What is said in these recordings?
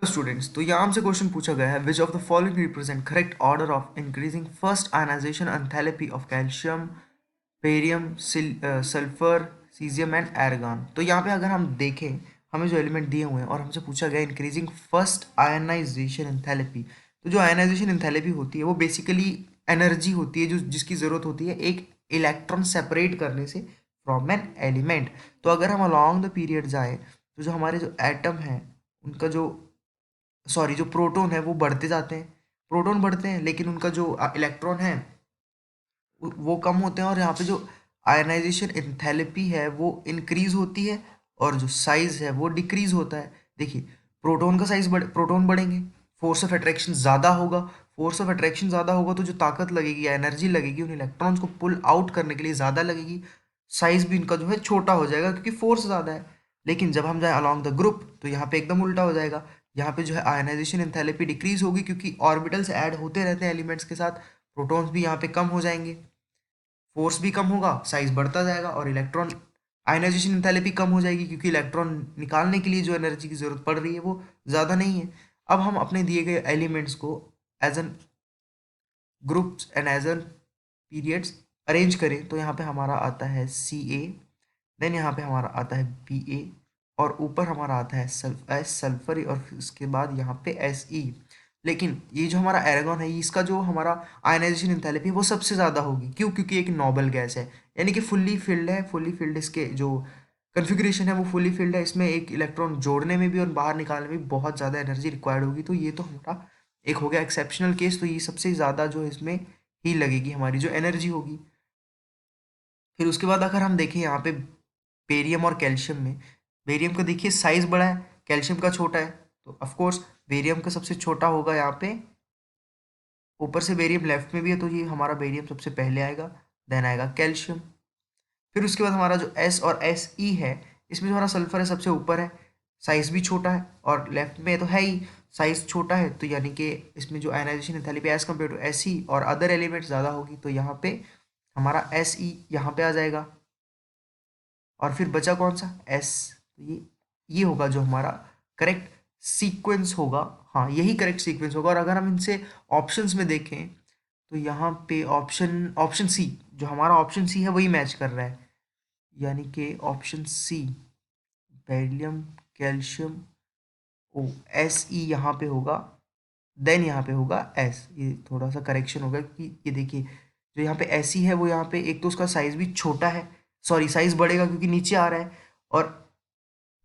Students, तो यहाँ हमसे क्वेश्चन पूछा गया है which of the following represent correct order of increasing first ionisation enthalpy of calcium, barium, sulphur, caesium and argon. तो यहाँ पे अगर हम देखें, हमें जो एलिमेंट दिए हुए हैं और हमसे पूछा गया इंक्रीजिंग फर्स्ट आयनाइजेशन एंथैल्पी। तो जो आयनाइजेशन एंथैल्पी होती है वो बेसिकली एनर्जी होती है जो जिसकी ज़रूरत होती है एक इलेक्ट्रॉन सेपरेट करने से फ्रॉम एन एलिमेंट। तो अगर हम अलॉन्ग द पीरियड जाएँ तो जो हमारे जो एटम हैं उनका जो जो प्रोटॉन है वो बढ़ते जाते हैं, प्रोटॉन बढ़ते हैं, लेकिन उनका जो इलेक्ट्रॉन है वो कम होते हैं। और यहाँ पे जो आयनाइजेशन एंथैल्पी है वो इंक्रीज होती है और जो साइज है वो डिक्रीज होता है। देखिए, प्रोटॉन का साइज प्रोटॉन बढ़ेंगे, फोर्स ऑफ अट्रैक्शन ज़्यादा होगा, फोर्स ऑफ अट्रैक्शन ज़्यादा होगा तो जो ताकत लगेगी, एनर्जी लगेगी उन इलेक्ट्रॉन्स को पुल आउट करने के लिए ज़्यादा लगेगी। साइज भी इनका जो है छोटा हो जाएगा क्योंकि फोर्स ज़्यादा है। लेकिन जब हम जाए अलॉन्ग द ग्रुप तो यहाँ पे एकदम उल्टा हो जाएगा। यहाँ पे जो है आयनाइजेशन एंथैल्पी डिक्रीज होगी क्योंकि ऑर्बिटल्स ऐड होते रहते हैं एलिमेंट्स के साथ, प्रोटॉन्स भी यहाँ पे कम हो जाएंगे, फोर्स भी कम होगा, साइज बढ़ता जाएगा और इलेक्ट्रॉन आयनाइजेशन एंथैल्पी कम हो जाएगी क्योंकि इलेक्ट्रॉन निकालने के लिए जो एनर्जी की जरूरत पड़ रही है वो ज़्यादा नहीं है। अब हम अपने दिए गए एलिमेंट्स को as in groups and as in periods arrange करें तो यहाँ पे हमारा आता है Ca, देन यहाँ पे हमारा आता है Ba, और ऊपर हमारा आता है सल्फर, और फिर उसके बाद यहाँ पे Se। लेकिन ये जो हमारा एरागॉन है इसका जो हमारा आयनाइजेशन एंथैल्पी है वो सबसे ज़्यादा होगी। क्यों? क्योंकि एक नोबल गैस है, यानी कि फुल्ली फिल्ड है। फुल्ली फिल्ड इसके जो कन्फिग्रेशन है वो फुल्ली फिल्ड है, इसमें एक इलेक्ट्रॉन जोड़ने में भी और बाहर निकालने में भी बहुत ज़्यादा एनर्जी रिक्वायर्ड होगी। तो ये तो हमारा एक हो गया एक्सेप्शनल केस। तो ये सबसे ज़्यादा जो है इसमें ही लगेगी हमारी जो एनर्जी होगी। फिर उसके बाद अगर हम देखें यहाँ पे बेरियम और कैल्शियम में, बेरियम का देखिए साइज बड़ा है, कैल्शियम का छोटा है, तो ऑफ कोर्स बेरियम का सबसे छोटा होगा यहाँ पे। ऊपर से बेरियम लेफ्ट में भी है तो ये हमारा बेरियम सबसे पहले आएगा, देन आएगा कैल्शियम। फिर उसके बाद हमारा जो एस और एस ई है, इसमें जो हमारा सल्फर है सबसे ऊपर है, साइज भी छोटा है और लेफ्ट में तो है ही, साइज छोटा है, तो यानी कि इसमें जो ionisation enthalpy as compare to S E और अदर एलिमेंट्स ज़्यादा होगी। तो यहाँ पे हमारा एस ई यहाँ पे आ जाएगा और फिर बचा कौन सा एस। तो ये होगा जो हमारा करेक्ट सीक्वेंस होगा। हाँ, यही करेक्ट सीक्वेंस होगा। और अगर हम इनसे ऑप्शंस में देखें तो यहाँ पे ऑप्शन ऑप्शन सी, जो हमारा ऑप्शन सी है वही मैच कर रहा है, यानी कि option C beryllium, calcium, O S E यहाँ पे होगा, देन यहाँ पे होगा एस। ये थोड़ा सा करेक्शन होगा कि ये देखिए जो यहाँ पे एस ई है वो यहाँ पे एक तो उसका साइज भी छोटा है, साइज बढ़ेगा क्योंकि नीचे आ रहा है। और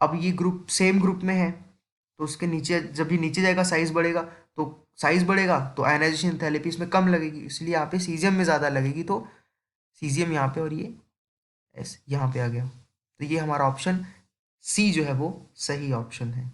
अब ये ग्रुप सेम ग्रुप में है तो उसके नीचे जब ये नीचे जाएगा साइज बढ़ेगा, तो साइज बढ़ेगा तो आयनाइजेशन एंथैल्पी इसमें कम लगेगी, इसलिए यहाँ पे सीजियम में ज़्यादा लगेगी। तो सीजियम यहाँ पे और ये एस यहाँ पे आ गया। तो ये हमारा ऑप्शन सी जो है वो सही ऑप्शन है।